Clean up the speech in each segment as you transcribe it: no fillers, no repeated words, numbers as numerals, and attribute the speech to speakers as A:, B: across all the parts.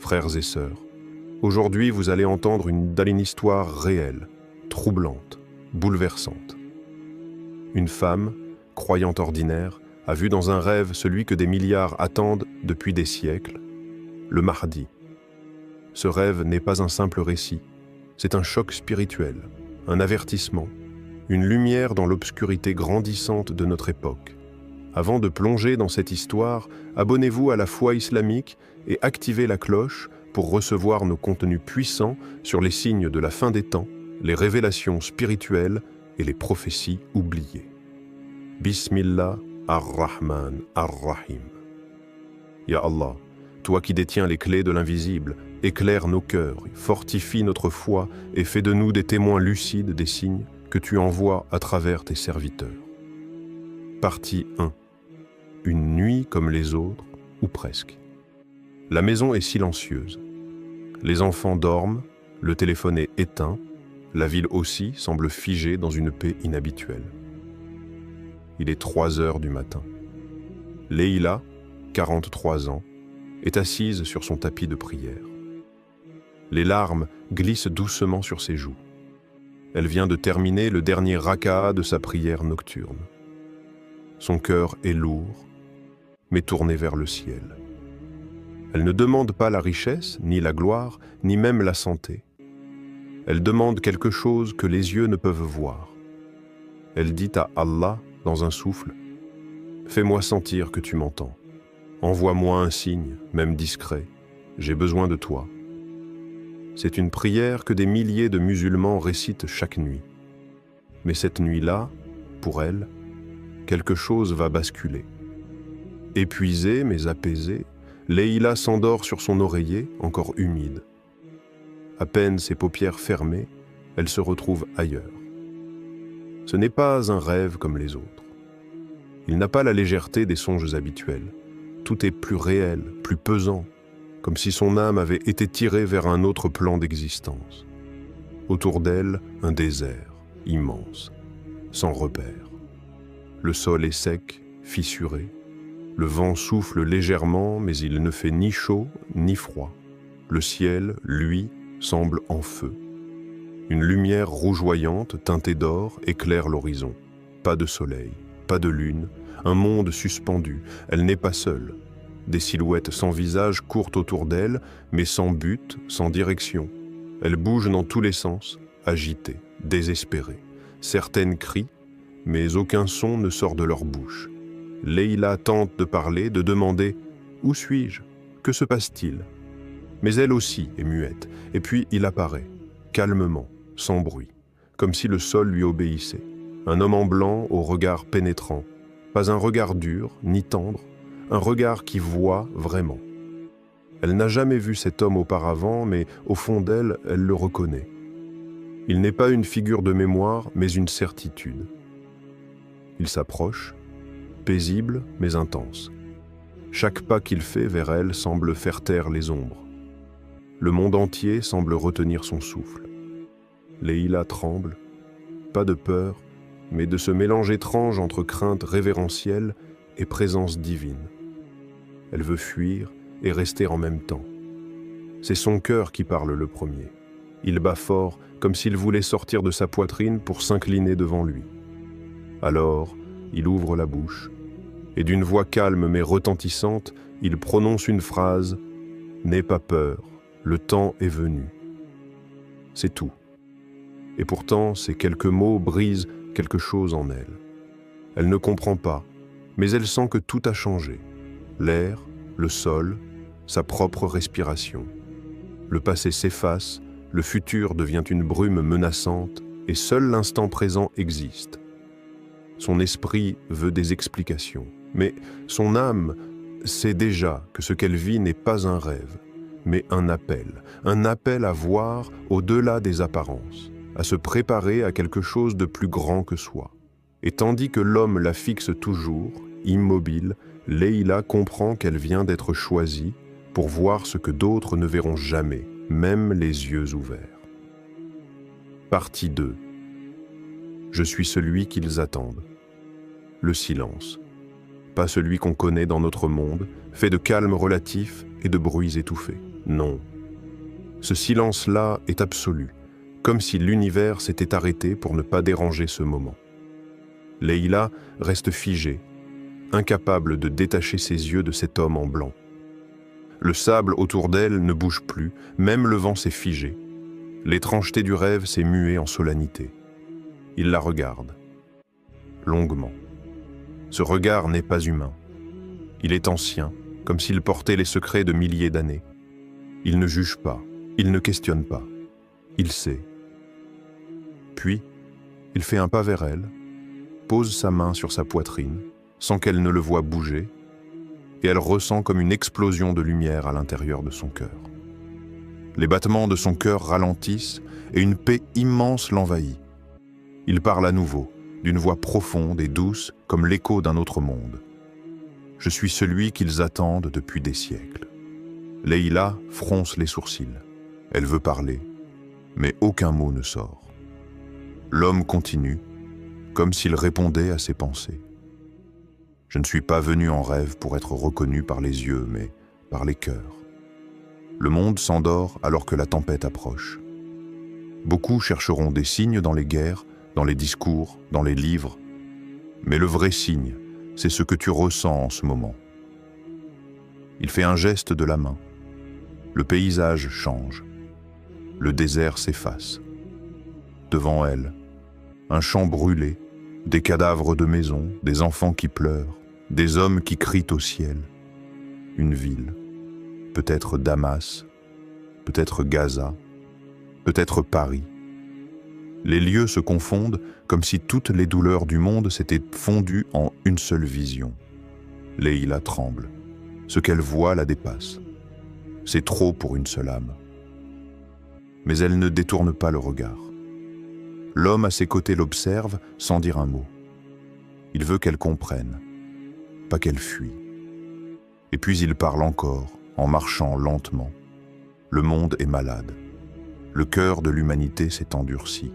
A: Frères et sœurs, aujourd'hui vous allez entendre une histoire réelle, troublante, bouleversante. Une femme, croyante ordinaire, a vu dans un rêve celui que des milliards attendent depuis des siècles, le Mahdi. Ce rêve n'est pas un simple récit, c'est un choc spirituel, un avertissement, une lumière dans l'obscurité grandissante de notre époque. Avant de plonger dans cette histoire, abonnez-vous à la foi islamique et activez la cloche pour recevoir nos contenus puissants sur les signes de la fin des temps, les révélations spirituelles et les prophéties oubliées. Bismillah ar-Rahman ar-Rahim. Ya Allah, toi qui détiens les clés de l'invisible, éclaire nos cœurs, fortifie notre foi et fais de nous des témoins lucides des signes que tu envoies à travers tes serviteurs. Partie 1. Une nuit comme les autres, ou presque. La maison est silencieuse. Les enfants dorment, le téléphone est éteint, la ville aussi semble figée dans une paix inhabituelle. Il est 3 heures du matin. Leïla, 43 ans, est assise sur son tapis de prière. Les larmes glissent doucement sur ses joues. Elle vient de terminer le dernier raka'a de sa prière nocturne. Son cœur est lourd, mais tourné vers le ciel. Elle ne demande pas la richesse, ni la gloire, ni même la santé. Elle demande quelque chose que les yeux ne peuvent voir. Elle dit à Allah, dans un souffle, « Fais-moi sentir que tu m'entends. Envoie-moi un signe, même discret. J'ai besoin de toi. » C'est une prière que des milliers de musulmans récitent chaque nuit. Mais cette nuit-là, pour elle, quelque chose va basculer. Épuisée mais apaisée, Leïla s'endort sur son oreiller, encore humide. À peine ses paupières fermées, elle se retrouve ailleurs. Ce n'est pas un rêve comme les autres. Il n'a pas la légèreté des songes habituels. Tout est plus réel, plus pesant, comme si son âme avait été tirée vers un autre plan d'existence. Autour d'elle, un désert, immense, sans repère. Le sol est sec, fissuré. Le vent souffle légèrement, mais il ne fait ni chaud ni froid. Le ciel, lui, semble en feu. Une lumière rougeoyante, teintée d'or, éclaire l'horizon. Pas de soleil, pas de lune, un monde suspendu. Elle n'est pas seule. Des silhouettes sans visage courent autour d'elle, mais sans but, sans direction. Elles bougent dans tous les sens, agitées, désespérées. Certaines crient, mais aucun son ne sort de leur bouche. Leïla tente de parler, de demander « Où suis-je ? Que se passe-t-il » Mais elle aussi est muette, et puis il apparaît, calmement, sans bruit, comme si le sol lui obéissait. Un homme en blanc au regard pénétrant, pas un regard dur, ni tendre, un regard qui voit vraiment. Elle n'a jamais vu cet homme auparavant, mais au fond d'elle, elle le reconnaît. Il n'est pas une figure de mémoire, mais une certitude. Il s'approche, paisible mais intense. Chaque pas qu'il fait vers elle semble faire taire les ombres. Le monde entier semble retenir son souffle. Leïla tremble, pas de peur, mais de ce mélange étrange entre crainte révérentielle et présence divine. Elle veut fuir et rester en même temps. C'est son cœur qui parle le premier. Il bat fort, comme s'il voulait sortir de sa poitrine pour s'incliner devant lui. Alors, il ouvre la bouche, et d'une voix calme mais retentissante, il prononce une phrase « N'aie pas peur, le temps est venu ». C'est tout. Et pourtant, ces quelques mots brisent quelque chose en elle. Elle ne comprend pas, mais elle sent que tout a changé. L'air, le sol, sa propre respiration. Le passé s'efface, le futur devient une brume menaçante, et seul l'instant présent existe. Son esprit veut des explications, mais son âme sait déjà que ce qu'elle vit n'est pas un rêve, mais un appel à voir au-delà des apparences, à se préparer à quelque chose de plus grand que soi. Et tandis que l'homme la fixe toujours, immobile, Leïla comprend qu'elle vient d'être choisie pour voir ce que d'autres ne verront jamais, même les yeux ouverts. Partie 2. Je suis celui qu'ils attendent. Le silence. Pas celui qu'on connaît dans notre monde, fait de calme relatif et de bruits étouffés. Non. Ce silence-là est absolu, comme si l'univers s'était arrêté pour ne pas déranger ce moment. Leïla reste figée, incapable de détacher ses yeux de cet homme en blanc. Le sable autour d'elle ne bouge plus, même le vent s'est figé. L'étrangeté du rêve s'est muée en solennité. Il la regarde, longuement. Ce regard n'est pas humain. Il est ancien, comme s'il portait les secrets de milliers d'années. Il ne juge pas, il ne questionne pas. Il sait. Puis, il fait un pas vers elle, pose sa main sur sa poitrine, sans qu'elle ne le voie bouger, et elle ressent comme une explosion de lumière à l'intérieur de son cœur. Les battements de son cœur ralentissent et une paix immense l'envahit. Il parle à nouveau, d'une voix profonde et douce comme l'écho d'un autre monde. Je suis celui qu'ils attendent depuis des siècles. Leïla fronce les sourcils. Elle veut parler, mais aucun mot ne sort. L'homme continue, comme s'il répondait à ses pensées. Je ne suis pas venu en rêve pour être reconnu par les yeux, mais par les cœurs. Le monde s'endort alors que la tempête approche. Beaucoup chercheront des signes dans les guerres, dans les discours, dans les livres. Mais le vrai signe, c'est ce que tu ressens en ce moment. Il fait un geste de la main. Le paysage change. Le désert s'efface. Devant elle, un champ brûlé, des cadavres de maisons, des enfants qui pleurent, des hommes qui crient au ciel. Une ville, peut-être Damas, peut-être Gaza, peut-être Paris. Les lieux se confondent comme si toutes les douleurs du monde s'étaient fondues en une seule vision. Leïla tremble. Ce qu'elle voit la dépasse. C'est trop pour une seule âme. Mais elle ne détourne pas le regard. L'homme à ses côtés l'observe sans dire un mot. Il veut qu'elle comprenne, pas qu'elle fuit. Et puis il parle encore, en marchant lentement. Le monde est malade. Le cœur de l'humanité s'est endurci.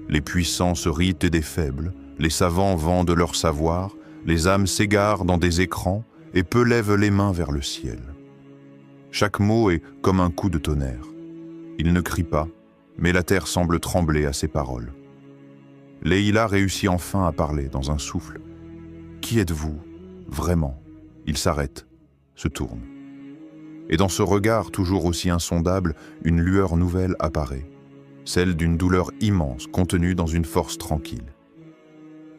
A: Les puissants se rient des faibles, les savants vendent leur savoir, les âmes s'égarent dans des écrans et peu lèvent les mains vers le ciel. Chaque mot est comme un coup de tonnerre. Il ne crie pas, mais la terre semble trembler à ses paroles. Leïla réussit enfin à parler dans un souffle. « Qui êtes-vous, vraiment ?» Il s'arrête, se tourne. Et dans ce regard toujours aussi insondable, une lueur nouvelle apparaît, celle d'une douleur immense contenue dans une force tranquille.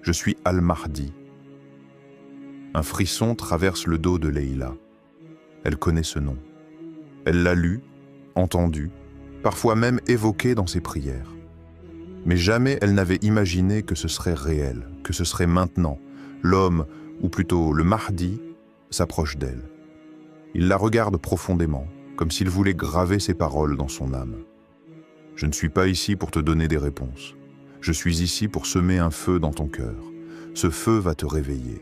A: Je suis Al-Mahdi. Un frisson traverse le dos de Leïla. Elle connaît ce nom. Elle l'a lu, entendu, parfois même évoqué dans ses prières. Mais jamais elle n'avait imaginé que ce serait réel, que ce serait maintenant. L'homme, ou plutôt le Mahdi, s'approche d'elle. Il la regarde profondément, comme s'il voulait graver ses paroles dans son âme. « Je ne suis pas ici pour te donner des réponses. Je suis ici pour semer un feu dans ton cœur. Ce feu va te réveiller.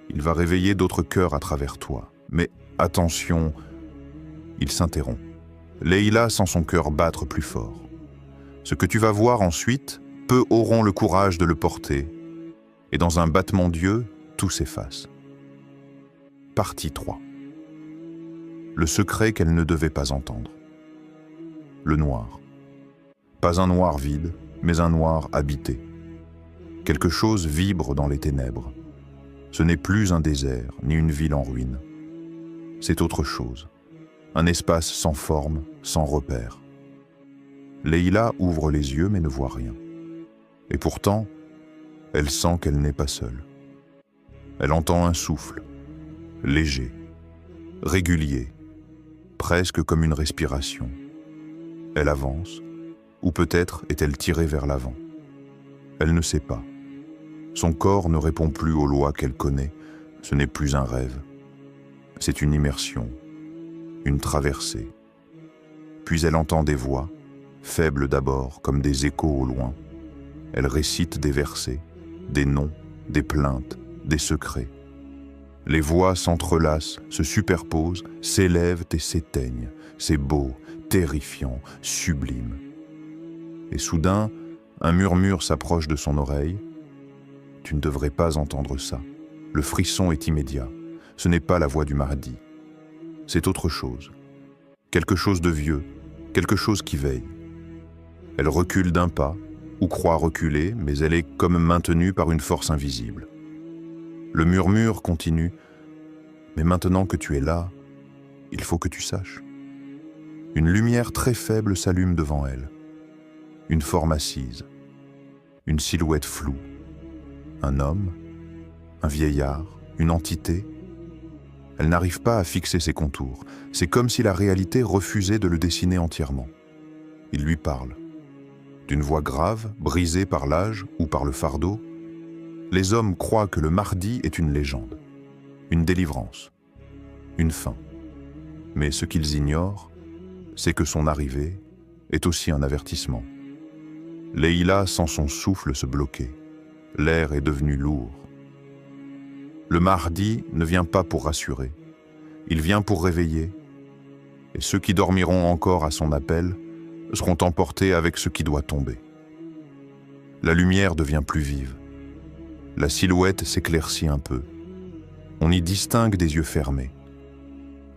A: Il va réveiller d'autres cœurs à travers toi. Mais attention, il s'interrompt. Leïla sent son cœur battre plus fort. Ce que tu vas voir ensuite, peu auront le courage de le porter. Et dans un battement d'yeux, tout s'efface. Partie 3. Le secret qu'elle ne devait pas entendre. Le noir. Pas un noir vide, mais un noir habité. Quelque chose vibre dans les ténèbres. Ce n'est plus un désert, ni une ville en ruine. C'est autre chose. Un espace sans forme, sans repère. Leïla ouvre les yeux mais ne voit rien. Et pourtant, elle sent qu'elle n'est pas seule. Elle entend un souffle, léger, régulier, presque comme une respiration. Elle avance, ou peut-être est-elle tirée vers l'avant. Elle ne sait pas. Son corps ne répond plus aux lois qu'elle connaît, ce n'est plus un rêve. C'est une immersion, une traversée. Puis elle entend des voix, faibles d'abord, comme des échos au loin. Elle récite des versets, des noms, des plaintes, des secrets. Les voix s'entrelacent, se superposent, s'élèvent et s'éteignent. C'est beau, terrifiant, sublime. Et soudain, un murmure s'approche de son oreille. « Tu ne devrais pas entendre ça. » Le frisson est immédiat. Ce n'est pas la voix du Mahdi. C'est autre chose. quelque chose de vieux, quelque chose qui veille. Elle recule d'un pas, ou croit reculer, mais elle est comme maintenue par une force invisible. Le murmure continue, mais maintenant que tu es là, il faut que tu saches. Une lumière très faible s'allume devant elle. Une forme assise, une silhouette floue. Un homme, un vieillard, une entité. Elle n'arrive pas à fixer ses contours. C'est comme si la réalité refusait de le dessiner entièrement. Il lui parle. D'une voix grave, brisée par l'âge ou par le fardeau, les hommes croient que le Mahdi est une légende, une délivrance, une fin. Mais ce qu'ils ignorent, c'est que son arrivée est aussi un avertissement. Leïla sent son souffle se bloquer. L'air est devenu lourd. Le Mahdi ne vient pas pour rassurer. Il vient pour réveiller. Et ceux qui dormiront encore à son appel seront emportés avec ce qui doit tomber. La lumière devient plus vive. La silhouette s'éclaircit un peu. On y distingue des yeux fermés.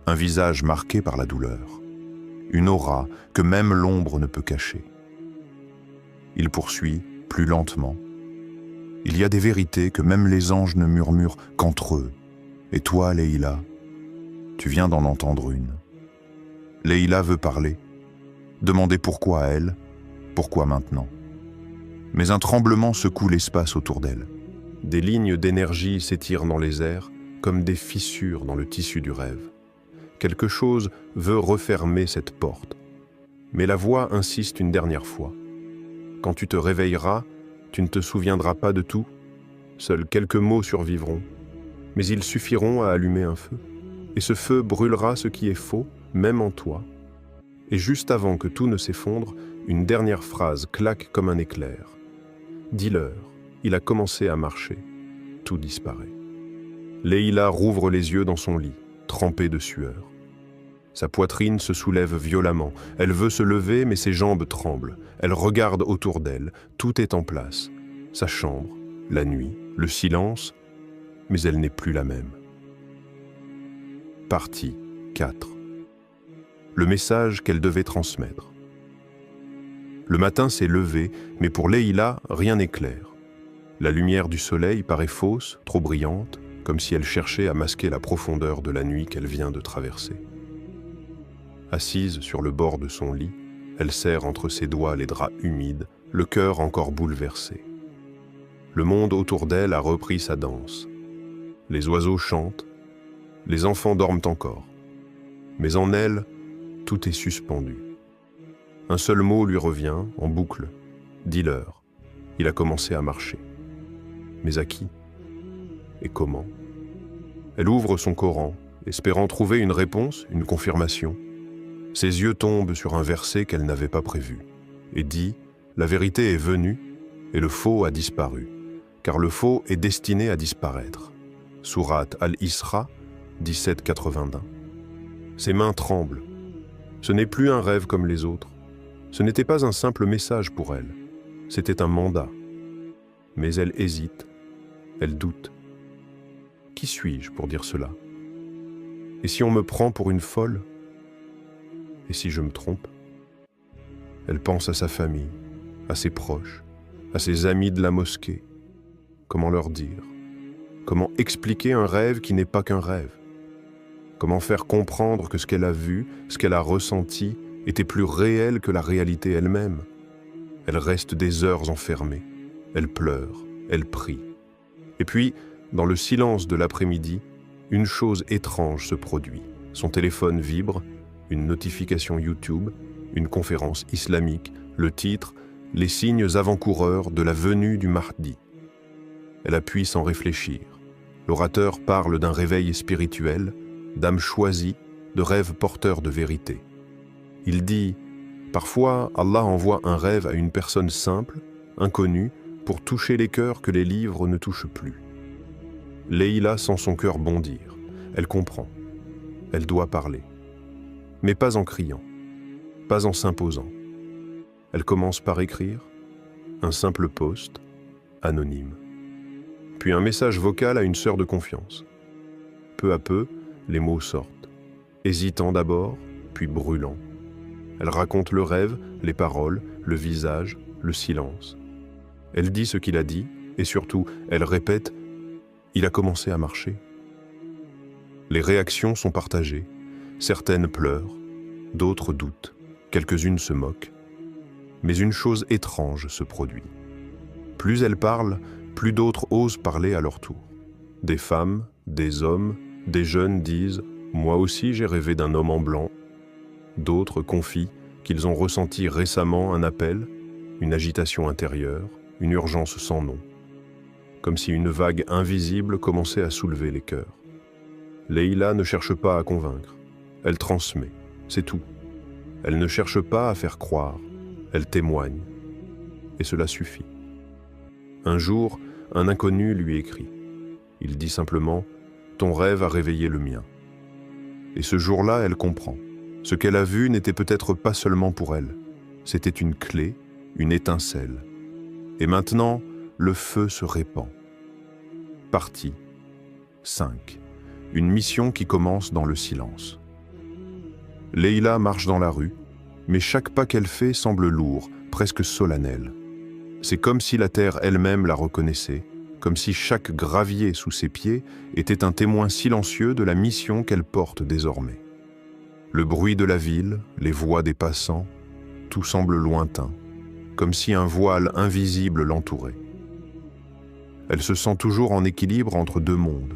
A: Un visage marqué par la douleur. Une aura que même l'ombre ne peut cacher. Il poursuit, plus lentement. Il y a des vérités que même les anges ne murmurent qu'entre eux. Et toi, Leïla, tu viens d'en entendre une. Leïla veut parler. Demander pourquoi elle, pourquoi maintenant. Mais un tremblement secoue l'espace autour d'elle. Des lignes d'énergie s'étirent dans les airs, comme des fissures dans le tissu du rêve. Quelque chose veut refermer cette porte. Mais la voix insiste une dernière fois. Quand tu te réveilleras, tu ne te souviendras pas de tout. Seuls quelques mots survivront. Mais ils suffiront à allumer un feu. Et ce feu brûlera ce qui est faux, même en toi. Et juste avant que tout ne s'effondre, une dernière phrase claque comme un éclair. Dis-leur, il a commencé à marcher. Tout disparaît. Leïla rouvre les yeux dans son lit, trempée de sueur. Sa poitrine se soulève violemment. Elle veut se lever, mais ses jambes tremblent. Elle regarde autour d'elle. Tout est en place. Sa chambre, la nuit, le silence, mais elle n'est plus la même. Partie 4. Le message qu'elle devait transmettre. Le matin s'est levé, mais pour Leïla, rien n'est clair. La lumière du soleil paraît fausse, trop brillante, comme si elle cherchait à masquer la profondeur de la nuit qu'elle vient de traverser. Assise sur le bord de son lit, elle serre entre ses doigts les draps humides, le cœur encore bouleversé. Le monde autour d'elle a repris sa danse. Les oiseaux chantent, les enfants dorment encore. Mais en elle, tout est suspendu. Un seul mot lui revient, en boucle. Dis-leur. Il a commencé à marcher. Mais à qui? Et comment? Elle ouvre son Coran, espérant trouver une réponse, une confirmation. Ses yeux tombent sur un verset qu'elle n'avait pas prévu, et dit « La vérité est venue, et le faux a disparu, car le faux est destiné à disparaître. » Sourate Al-Isra, 17-81. Ses mains tremblent. Ce n'est plus un rêve comme les autres. Ce n'était pas un simple message pour elle. C'était un mandat. Mais elle hésite. Elle doute. Qui suis-je pour dire cela? Et si on me prend pour une folle? Et si je me trompe? Elle pense à sa famille, à ses proches, à ses amis de la mosquée. Comment leur dire? Comment expliquer un rêve qui n'est pas qu'un rêve? Comment faire comprendre que ce qu'elle a vu, ce qu'elle a ressenti, était plus réel que la réalité elle-même? Elle reste des heures enfermée. Elle pleure, elle prie. Et puis, dans le silence de l'après-midi, une chose étrange se produit. Son téléphone vibre, une notification YouTube, une conférence islamique, le titre, les signes avant-coureurs de la venue du Mahdi. Elle appuie sans réfléchir. L'orateur parle d'un réveil spirituel, d'âme choisie, de rêve porteur de vérité. Il dit « Parfois, Allah envoie un rêve à une personne simple, inconnue, pour toucher les cœurs que les livres ne touchent plus. » Leïla sent son cœur bondir. Elle comprend. Elle doit parler. Mais pas en criant, pas en s'imposant. Elle commence par écrire un simple post, anonyme. Puis un message vocal à une sœur de confiance. Peu à peu, les mots sortent. Hésitant d'abord, puis brûlant. Elle raconte le rêve, les paroles, le visage, le silence. Elle dit ce qu'il a dit, et surtout, elle répète « Il a commencé à marcher ». Les réactions sont partagées. Certaines pleurent, d'autres doutent, quelques-unes se moquent. Mais une chose étrange se produit. Plus elle parle, plus d'autres osent parler à leur tour. Des femmes, des hommes, des jeunes disent « Moi aussi j'ai rêvé d'un homme en blanc ». D'autres confient qu'ils ont ressenti récemment un appel, une agitation intérieure, une urgence sans nom. Comme si une vague invisible commençait à soulever les cœurs. Leïla ne cherche pas à convaincre, elle transmet, c'est tout. Elle ne cherche pas à faire croire, elle témoigne. Et cela suffit. Un jour, un inconnu lui écrit. Il dit simplement « Ton rêve a réveillé le mien ». Et ce jour-là, elle comprend. Ce qu'elle a vu n'était peut-être pas seulement pour elle. C'était une clé, une étincelle. Et maintenant, le feu se répand. Partie 5. Une mission qui commence dans le silence. Leïla marche dans la rue, mais chaque pas qu'elle fait semble lourd, presque solennel. C'est comme si la terre elle-même la reconnaissait, comme si chaque gravier sous ses pieds était un témoin silencieux de la mission qu'elle porte désormais. Le bruit de la ville, les voix des passants, tout semble lointain, comme si un voile invisible l'entourait. Elle se sent toujours en équilibre entre deux mondes,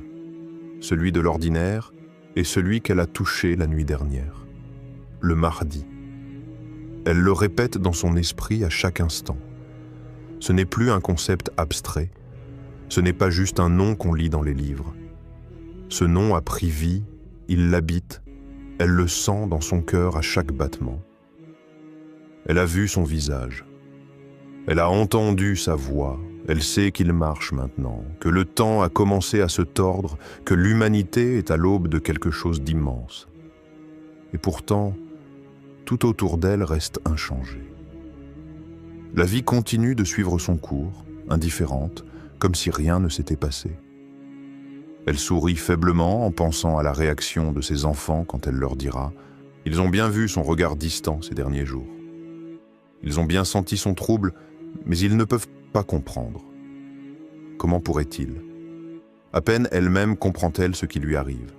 A: celui de l'ordinaire et celui qu'elle a touché la nuit dernière, le mardi. Elle le répète dans son esprit à chaque instant. Ce n'est plus un concept abstrait, ce n'est pas juste un nom qu'on lit dans les livres. Ce nom a pris vie, il l'habite, elle le sent dans son cœur à chaque battement. Elle a vu son visage, elle a entendu sa voix, elle sait qu'il marche maintenant, que le temps a commencé à se tordre, que l'humanité est à l'aube de quelque chose d'immense. Et pourtant, tout autour d'elle reste inchangé. La vie continue de suivre son cours, indifférente, comme si rien ne s'était passé. Elle sourit faiblement en pensant à la réaction de ses enfants quand elle leur dira « Ils ont bien vu son regard distant ces derniers jours. Ils ont bien senti son trouble, mais ils ne peuvent pas comprendre. Comment pourrait-il ? À peine elle-même comprend-elle ce qui lui arrive.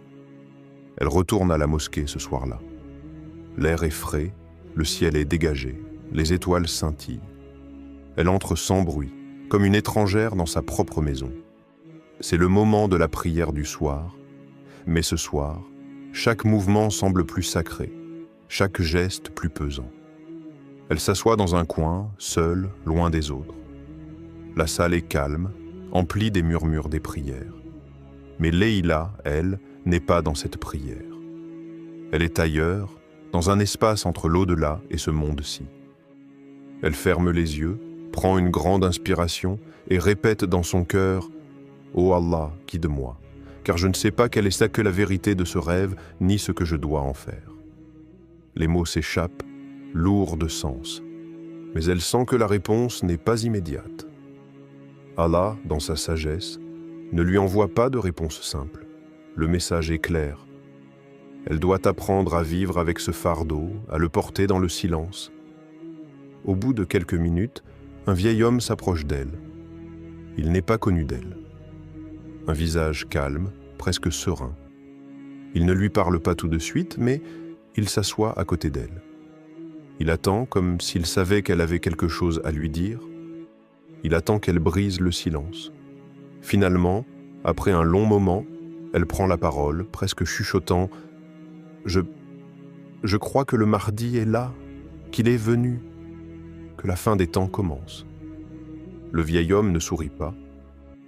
A: Elle retourne à la mosquée ce soir-là. L'air est frais, le ciel est dégagé, les étoiles scintillent. Elle entre sans bruit, comme une étrangère dans sa propre maison. C'est le moment de la prière du soir, mais ce soir, chaque mouvement semble plus sacré, chaque geste plus pesant. Elle s'assoit dans un coin, seule, loin des autres. La salle est calme, emplie des murmures des prières. Mais Leïla, elle, n'est pas dans cette prière. Elle est ailleurs, dans un espace entre l'au-delà et ce monde-ci. Elle ferme les yeux, prend une grande inspiration et répète dans son cœur « Ô Allah, guide-moi, car je ne sais pas quelle est que la vérité de ce rêve, ni ce que je dois en faire. » Les mots s'échappent, lourds de sens, mais elle sent que la réponse n'est pas immédiate. Allah, dans sa sagesse, ne lui envoie pas de réponse simple. Le message est clair. Elle doit apprendre à vivre avec ce fardeau, à le porter dans le silence. Au bout de quelques minutes, un vieil homme s'approche d'elle. Il n'est pas connu d'elle. Un visage calme, presque serein. Il ne lui parle pas tout de suite, mais il s'assoit à côté d'elle. Il attend comme s'il savait qu'elle avait quelque chose à lui dire. Il attend qu'elle brise le silence. Finalement, après un long moment, elle prend la parole, presque chuchotant « Je crois que le mardi est là, qu'il est venu, que la fin des temps commence. » Le vieil homme ne sourit pas,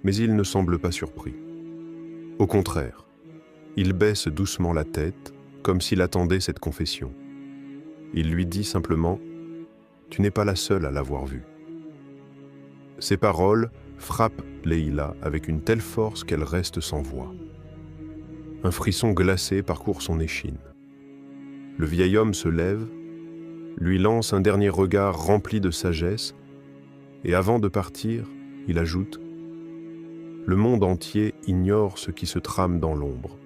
A: mais il ne semble pas surpris. Au contraire, il baisse doucement la tête, comme s'il attendait cette confession. Il lui dit simplement « Tu n'es pas la seule à l'avoir vu. » Ces paroles frappent Leïla avec une telle force qu'elle reste sans voix. Un frisson glacé parcourt son échine. Le vieil homme se lève, lui lance un dernier regard rempli de sagesse, et avant de partir, il ajoute « Le monde entier ignore ce qui se trame dans l'ombre.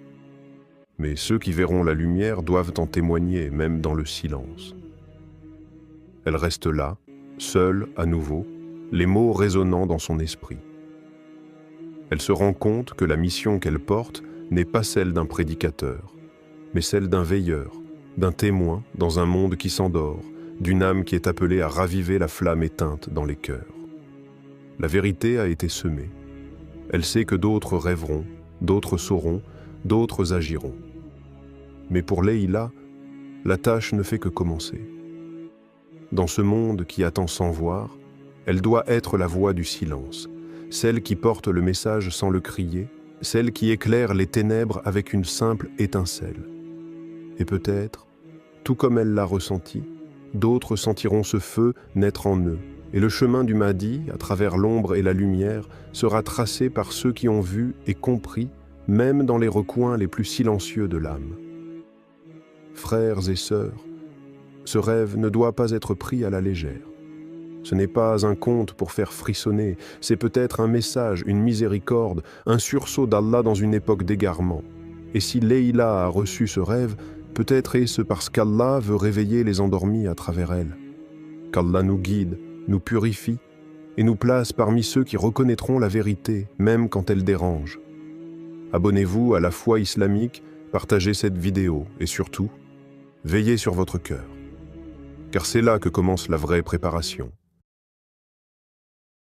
A: Mais ceux qui verront la lumière doivent en témoigner, même dans le silence. Elle reste là, seule à nouveau, les mots résonnant dans son esprit. Elle se rend compte que la mission qu'elle porte n'est pas celle d'un prédicateur, mais celle d'un veilleur, d'un témoin dans un monde qui s'endort, d'une âme qui est appelée à raviver la flamme éteinte dans les cœurs. La vérité a été semée. Elle sait que d'autres rêveront, d'autres sauront, d'autres agiront. Mais pour Leïla, la tâche ne fait que commencer. Dans ce monde qui attend sans voir, elle doit être la voix du silence, celle qui porte le message sans le crier, celle qui éclaire les ténèbres avec une simple étincelle. Et peut-être, tout comme elle l'a ressenti, d'autres sentiront ce feu naître en eux, et le chemin du Mahdi, à travers l'ombre et la lumière, sera tracé par ceux qui ont vu et compris, même dans les recoins les plus silencieux de l'âme. Frères et sœurs, ce rêve ne doit pas être pris à la légère. Ce n'est pas un conte pour faire frissonner, c'est peut-être un message, une miséricorde, un sursaut d'Allah dans une époque d'égarement. Et si Leïla a reçu ce rêve, peut-être est-ce parce qu'Allah veut réveiller les endormis à travers elle. Qu'Allah nous guide, nous purifie et nous place parmi ceux qui reconnaîtront la vérité, même quand elle dérange. Abonnez-vous à la foi islamique, partagez cette vidéo et surtout, veillez sur votre cœur. Car c'est là que commence la vraie préparation.